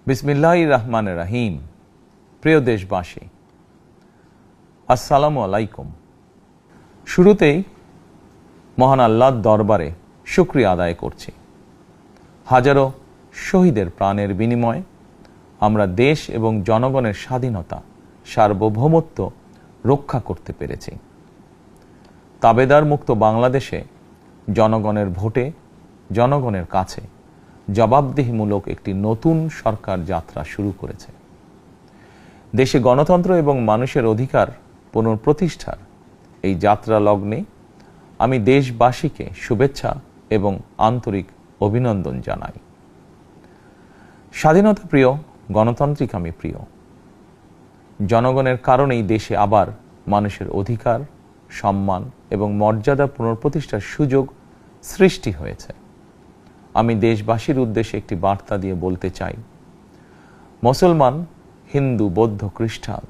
বিসমিল্লাহির রহমানির রহিম। প্রিয় দেশবাসী, আসসালামু আলাইকুম। শুরুতেই মহান আল্লাহর দরবারে শুকরিয়া আদায় করছি। হাজারো শহীদের প্রাণের বিনিময়ে আমরা দেশ এবং জনগণের স্বাধীনতা, সার্বভৌমত্ব রক্ষা করতে পেরেছি। তাবেদার মুক্ত বাংলাদেশে জনগণের ভোটে জনগণের কাছে জবাবদিহিমূলক একটি নতুন সরকার যাত্রা শুরু করেছে। দেশে গণতন্ত্র এবং মানুষের অধিকার পুনঃপ্রতিষ্ঠার এই যাত্রা লগ্নে আমি দেশবাসীকে শুভেচ্ছা এবং আন্তরিক অভিনন্দন জানাই। স্বাধীনতা প্রিয়, গণতান্ত্রিক আমি প্রিয়। জনগণের কারণেই দেশে আবার মানুষের অধিকার, সম্মান এবং মর্যাদা পুনঃপ্রতিষ্ঠার সুযোগ সৃষ্টি হয়েছে। আমি দেশবাসীর উদ্দেশ্যে একটি বার্তা দিয়ে বলতে চাই, মুসলমান, হিন্দু, বৌদ্ধ, খ্রিস্টান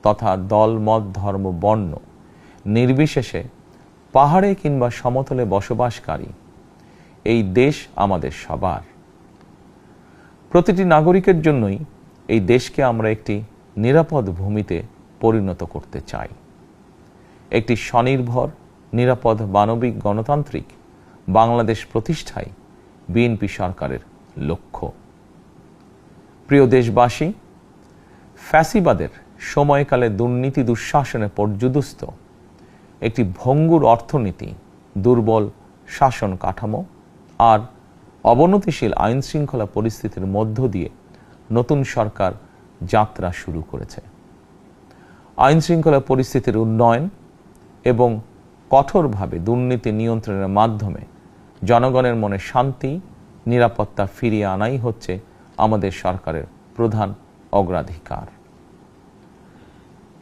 তথা দল, মত, ধর্ম, বর্ণ নির্বিশেষে পাহাড়ে কিংবা সমতলে বসবাসকারী এই দেশ আমাদের সবার। প্রতিটি নাগরিকের জন্যই এই দেশকে আমরা একটি নিরাপদ ভূমিতে পরিণত করতে চাই। একটি স্বনির্ভর, নিরাপদ, মানবিক, গণতান্ত্রিক বাংলাদেশ প্রতিষ্ঠায় বিএনপি সরকারের লক্ষ্য। প্রিয় দেশবাসী, ফ্যাসিবাদের সময়কালে দুর্নীতি, দুঃশাসনে পর্যুদস্ত একটি ভঙ্গুর অর্থনীতি, দুর্বল শাসন কাঠামো আর অবনতিশীল আইন শৃঙ্খলা পরিস্থিতির মধ্য দিয়ে নতুন সরকার যাত্রা শুরু করেছে। আইন শৃঙ্খলা পরিস্থিতির উন্নয়ন এবং কঠোরভাবে দুর্নীতি নিয়ন্ত্রণের মাধ্যমে জনগণের মনে শান্তি, নিরাপত্তা ফিরিয়ে আনাই হচ্ছে আমাদের সরকারের প্রধান অগ্রাধিকার।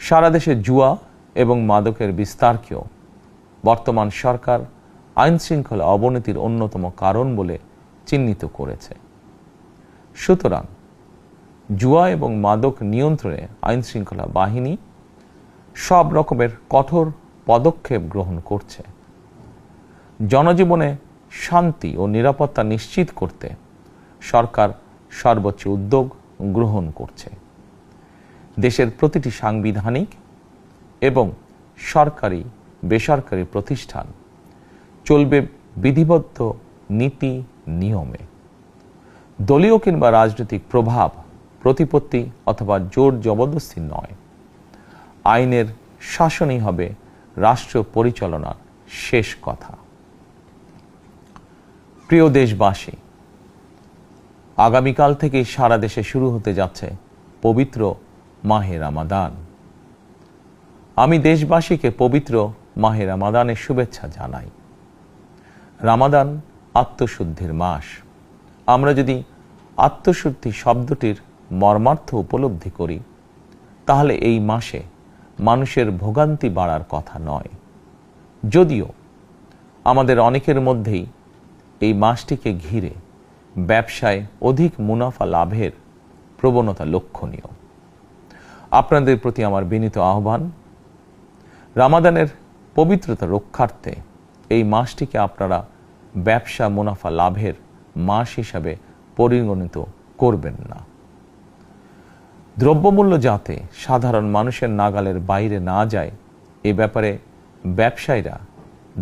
সারা দেশে জুয়া এবং মাদকের বিস্তারকেও বর্তমান সরকার আইন শৃঙ্খলা অবনতির অন্যতম কারণ বলে চিহ্নিত করেছে। সুতরাং জুয়া এবং মাদক নিয়ন্ত্রণে আইন শৃঙ্খলা বাহিনী সব রকমের কঠোর পদক্ষেপ গ্রহণ করছে। জনজীবনে শান্তি ও নিরাপত্তা নিশ্চিত করতে সরকার সর্বোচ্চ উদ্যোগ গ্রহণ করছে। দেশের প্রতিটি সাংবিধানিক এবং সরকারি বেসরকারি প্রতিষ্ঠান চলবে বিধিবদ্ধ নীতি নিয়মে। দলীয় কিংবা রাজনৈতিক প্রভাব, প্রতিপত্তি অথবা জোর জবরদস্তি নয়। আইনের শাসনই হবে রাষ্ট্র পরিচালনার শেষ কথা। প্রিয় দেশবাসী, আগামীকাল থেকে সারা দেশে শুরু হতে যাচ্ছে পবিত্র মাহে রমাদান। আমি দেশবাসীকে পবিত্র মাহে রমাদানের শুভেচ্ছা জানাই। রমাদান আত্মশুদ্ধির মাস। আমরা যদি আত্মশুদ্ধি শব্দটির মর্মার্থ উপলব্ধি করি, তাহলে এই মাসে মানুষের ভোগান্তি বাড়ার কথা নয়। যদিও আমাদের অনেকের মধ্যেই এই মাসটিকে ঘিরে ব্যবসায় অধিক মুনাফা লাভের প্রবণতা লক্ষণীয়। আপনাদের প্রতি আমার বিনীত আহ্বান, রমাদানের পবিত্রতা রক্ষার্থে এই মাসটিকে আপনারা ব্যবসা মুনাফা লাভের মাস হিসাবে পরিগণিত করবেন না। দ্রব্যমূল্য যাতে সাধারণ মানুষের নাগালের বাইরে না যায়, এ ব্যাপারে ব্যবসায়ীরা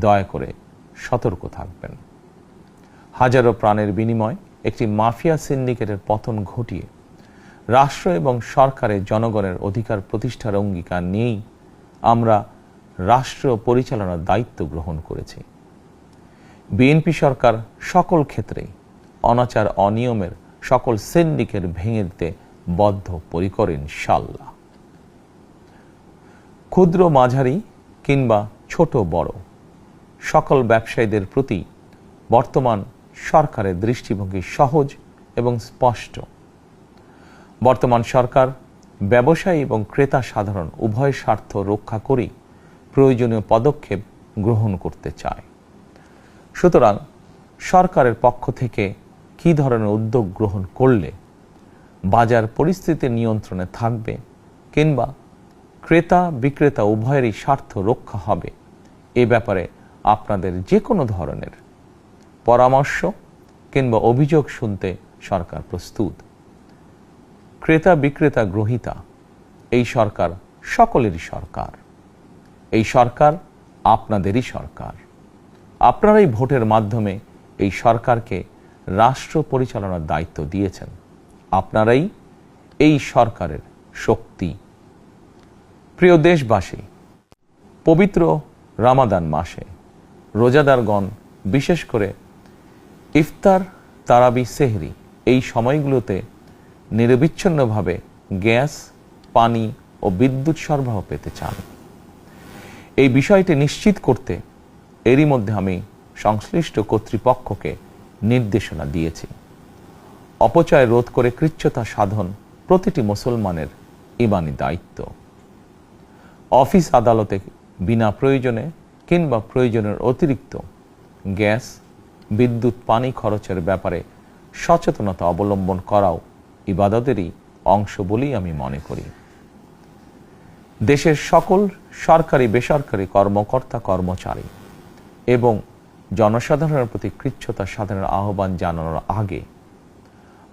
দয়া করে সতর্ক থাকবেন। হাজারো প্রাণের বিনিময় একটি মাফিয়া সিন্ডিকেটের পতন ঘটিয়ে রাষ্ট্র এবং সরকারের জনগণের অধিকার প্রতিষ্ঠার অঙ্গীকার নিয়েই আমরা রাষ্ট্র পরিচালনার দায়িত্ব গ্রহণ করেছি। বিএনপি সরকার সকল ক্ষেত্রেই অনাচার, অনিয়মের সকল সিন্ডিকেট ভেঙে দিতে বদ্ধপরিকর ইনশাআল্লাহ। ক্ষুদ্র, মাঝারি কিংবা ছোট বড় সকল ব্যবসায়ীদের প্রতি বর্তমান সরকারের দৃষ্টিভঙ্গি সহজ এবং স্পষ্ট। বর্তমান সরকার ব্যবসায়ী এবং ক্রেতা সাধারণ উভয় স্বার্থ রক্ষা করেই প্রয়োজনীয় পদক্ষেপ গ্রহণ করতে চায়। সুতরাং সরকারের পক্ষ থেকে কী ধরনের উদ্যোগ গ্রহণ করলে বাজার পরিস্থিতি নিয়ন্ত্রণে থাকবে কিংবা ক্রেতা বিক্রেতা উভয়েরই স্বার্থ রক্ষা হবে, এ ব্যাপারে আপনাদের যে কোনো ধরনের পরামর্শ কিংবা অভিযোগ শুনতে সরকার প্রস্তুত। ক্রেতা বিক্রেতা গ্রহীতা, এই সরকার সকলেরই সরকার। এই সরকার আপনাদেরই সরকার। আপনারাই ভোটের মাধ্যমে এই সরকারকে রাষ্ট্র পরিচালনার দায়িত্ব দিয়েছেন। আপনারাই এই সরকারের শক্তি। প্রিয় দেশবাসী, পবিত্র রমাদান মাসে রোজাদারগণ বিশেষ করে ইফতার, তারাবি, সেহরি এই সময়গুলোতে নিরবিচ্ছিন্নভাবে গ্যাস, পানি ও বিদ্যুৎ সরবরাহ পেতে চান। এই বিষয়টি নিশ্চিত করতে এরই মধ্যে আমি সংশ্লিষ্ট কর্তৃপক্ষকে নির্দেশনা দিয়েছি। অপচয় রোধ করে কৃচ্ছতা সাধন প্রতিটি মুসলমানের ঈমানি দায়িত্ব। অফিস আদালতে বিনা প্রয়োজনে কিংবা প্রয়োজনের অতিরিক্ত গ্যাস, বিদ্যুৎ, পানি খরচের ব্যাপারে সচেতনতা অবলম্বন করাও ইবাদতেরই অংশ বলেই আমি মনে করি। দেশের সকল সরকারি বেসরকারি কর্মকর্তা কর্মচারী এবং জনসাধারণের প্রতি কৃচ্ছতা সাধনের আহ্বান জানানোর আগে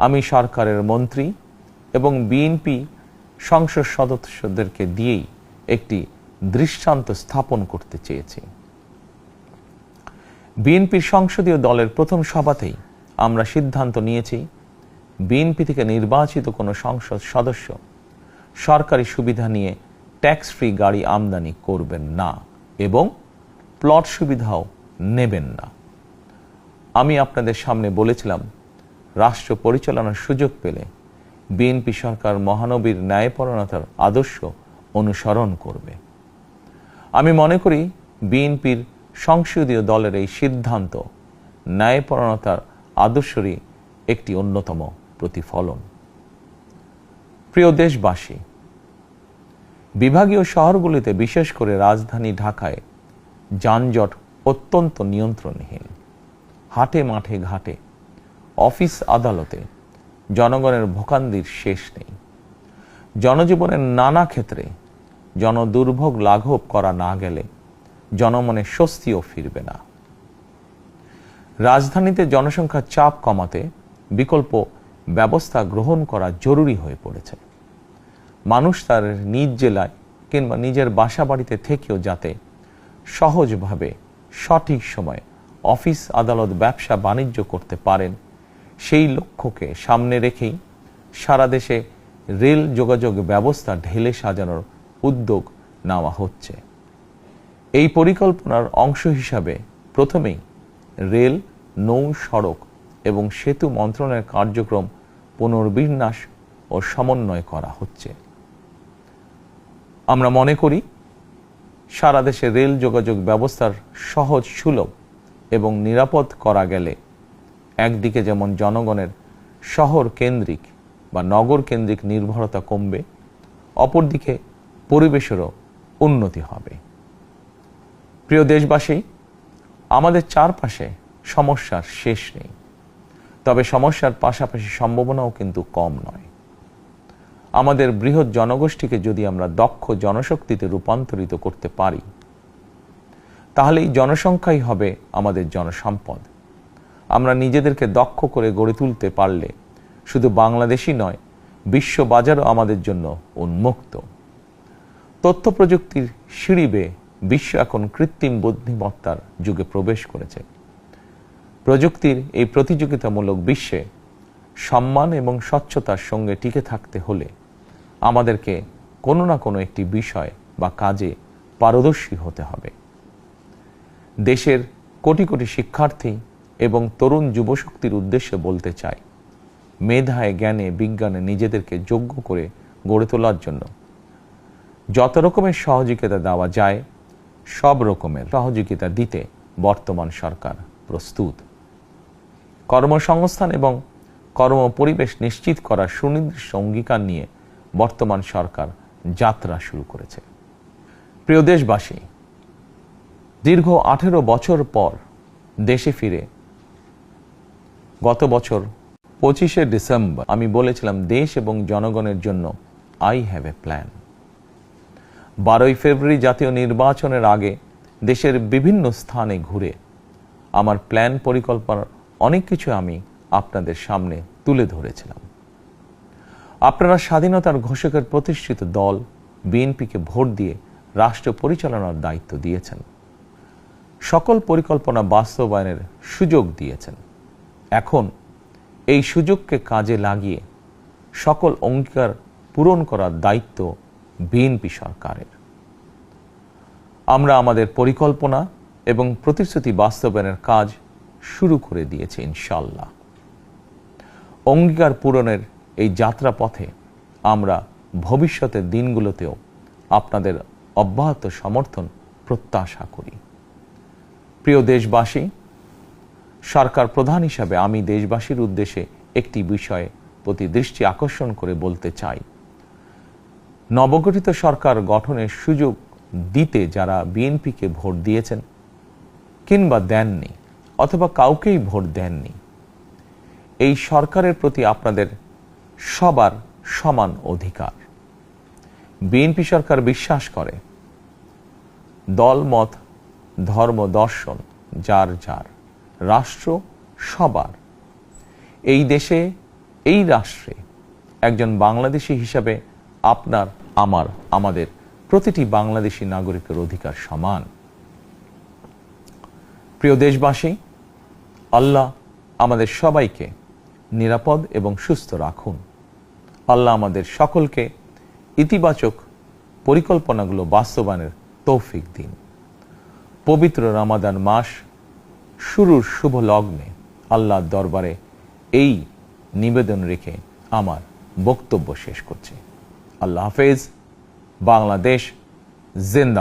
আমি সরকারের মন্ত্রী এবং বিএনপি সংসদ সদস্যদেরকে দিয়েই একটি দৃষ্টান্ত স্থাপন করতে চেয়েছি। বিএনপির সংসদীয় দলের প্রথম সভাতেই আমরা সিদ্ধান্ত নিয়েছি, বিএনপি থেকে নির্বাচিত কোনো সংসদ সদস্য সরকারি সুবিধা নিয়ে ট্যাক্স ফ্রি গাড়ি আমদানি করবেন না এবং প্লট সুবিধাও নেবেন না। আমি আপনাদের সামনে বলেছিলাম, রাষ্ট্র পরিচালনার সুযোগ পেলে বিএনপি সরকার মহানবীর ন্যায়পরায়ণতার আদর্শ অনুসরণ করবে। আমি মনে করি বিএনপির সংসদীয় দলের এই সিদ্ধান্ত ন্যায়পরায়ণতার আদর্শেরই একটি অন্যতম প্রতিফলন। প্রিয় দেশবাসী, বিভাগীয় শহরগুলিতে বিশেষ করে রাজধানী ঢাকায় যানজট অত্যন্ত নিয়ন্ত্রণহীন। হাটে মাঠে ঘাটে, অফিস আদালতে জনগণের ভোগান্তির শেষ নেই। জনজীবনের নানা ক্ষেত্রে জনদুর্ভোগ লাঘব করা না গেলে জনমনে স্বস্তিও ফিরবে না। রাজধানীতে জনসংখ্যার চাপ কমাতে বিকল্প ব্যবস্থা গ্রহণ করা জরুরি হয়ে পড়েছে। মানুষ তার নিজ জেলায় কিংবা নিজের বাসা বাড়িতে থেকেও যাতে সহজভাবে সঠিক সময়ে অফিস, আদালত, ব্যবসা বাণিজ্য করতে পারেন, সেই লক্ষ্যকে সামনে রেখেই সারা দেশে রেল যোগাযোগ ব্যবস্থা ঢেলে সাজানোর উদ্যোগ নেওয়া হচ্ছে। এই পরিকল্পনার অংশ হিসাবে প্রথমেই রেল, নৌ, সড়ক এবং সেতু মন্ত্রণালয়ের কার্যক্রম পুনর্বিন্যাস ও সমন্বয় করা হচ্ছে। আমরা মনে করি সারা দেশে রেল যোগাযোগ ব্যবস্থার সহজ, সুলভ এবং নিরাপদ করা গেলে একদিকে যেমন জনগণের শহর কেন্দ্রিক বা নগর কেন্দ্রিক নির্ভরতা কমবে, অপরদিকে পরিবেশেরও উন্নতি হবে। প্রিয় দেশবাসী, আমাদের চারপাশে সমস্যার শেষ নেই, তবে সমস্যার পাশাপাশি সম্ভাবনাও কিন্তু কম নয়। আমাদের বৃহৎ জনগোষ্ঠীকে যদি আমরা দক্ষ জনশক্তিতে রূপান্তরিত করতে পারি, তাহলে এই জনসংখ্যাই হবে আমাদের জনসম্পদ। আমরা নিজেদেরকে দক্ষ করে গড়ে তুলতে পারলে শুধু বাংলাদেশই নয়, বিশ্ব বাজারও আমাদের জন্য উন্মুক্ত। তথ্য প্রযুক্তির সিঁড়ি বেয়ে বিশ্ব এখন কৃত্রিম বুদ্ধিমত্তার যুগে প্রবেশ করেছে। প্রযুক্তির এই প্রতিযোগিতামূলক বিশ্বে সম্মান এবং স্বচ্ছতার সঙ্গে টিকে থাকতে হলে আমাদেরকে কোনো না কোনো একটি বিষয় বা কাজে পারদর্শী হতে হবে। দেশের কোটি কোটি শিক্ষার্থী এবং তরুণ যুবশক্তির উদ্দেশ্যে বলতে চাই, মেধায়, জ্ঞানে, বিজ্ঞানে নিজেদেরকে যোগ্য করে গড়ে তোলার জন্য যত রকমের সহযোগিতা দেওয়া যায়, সব রকমের সহযোগিতা দিতে বর্তমান সরকার প্রস্তুত। কর্মসংস্থান এবং কর্মপরিবেশ নিশ্চিত করার সুনির্দিষ্ট অঙ্গীকার নিয়ে বর্তমান সরকার যাত্রা শুরু করেছে। প্রিয় দেশবাসী, দীর্ঘ 18 বছর পর দেশে ফিরে গত বছর 25শে ডিসেম্বর আমি বলেছিলাম, দেশ এবং জনগণের জন্য আই হ্যাভ এ প্ল্যান। 12ই ফেব্রুয়ারি জাতীয় নির্বাচনের আগে দেশের বিভিন্ন স্থানে ঘুরে আমার প্ল্যান, পরিকল্পনার অনেক কিছু আমি আপনাদের সামনে তুলে ধরেছিলাম। আপনারা স্বাধীনতার ঘোষকের প্রতিষ্ঠিত দল বিএনপিকে ভোট দিয়ে রাষ্ট্র পরিচালনার দায়িত্ব দিয়েছেন, সকল পরিকল্পনা বাস্তবায়নের সুযোগ দিয়েছেন। এখন এই সুযোগকে কাজে লাগিয়ে সকল অঙ্গীকার পূরণ করার দায়িত্ব বিএনপি সরকারের। আমরা আমাদের পরিকল্পনা এবং প্রতিশ্রুতি বাস্তবায়নের কাজ শুরু করে দিয়েছি ইনশাআল্লাহ। অঙ্গীকার পূরণের এই যাত্রাপথে আমরা ভবিষ্যতের দিনগুলোতেও আপনাদের অব্যাহত সমর্থন প্রত্যাশা করি। প্রিয় দেশবাসী, সরকার প্রধান হিসাবে আমি দেশবাসীর উদ্দেশ্যে একটি বিষয়ে প্রতি দৃষ্টি আকর্ষণ করে বলতে চাই। নবগঠিত সরকার গঠনের সুযোগ দিতে যারা বিএনপিকে ভোট দিয়েছেন কিংবা দেননি অথবা কাউকেই ভোট দেননি, এই সরকারের প্রতি আপনাদের সবার সমান অধিকার। বিএনপি সরকার বিশ্বাস করে দলমত, ধর্ম, দর্শন যার যার, রাষ্ট্র সবার। এই দেশে, এই রাষ্ট্রে একজন বাংলাদেশী হিসাবে আপনার, আমার, আমাদের প্রতিটি বাংলাদেশী নাগরিকের অধিকার সমান। প্রিয় দেশবাসী, আল্লাহ আমাদের সবাইকে নিরাপদ এবং সুস্থ রাখুন। আল্লাহ আমাদের সকলকে ইতিবাচক পরিকল্পনাগুলো বাস্তবায়নের তৌফিক দিন। পবিত্র রমাদান মাস শুরুর শুভ লগ্নে আল্লাহর দরবারে এই নিবেদন রেখে আমার বক্তব্য শেষ করছি। আল্লাহ হাফেজ। বাংলাদেশ জিন্দাবাদ।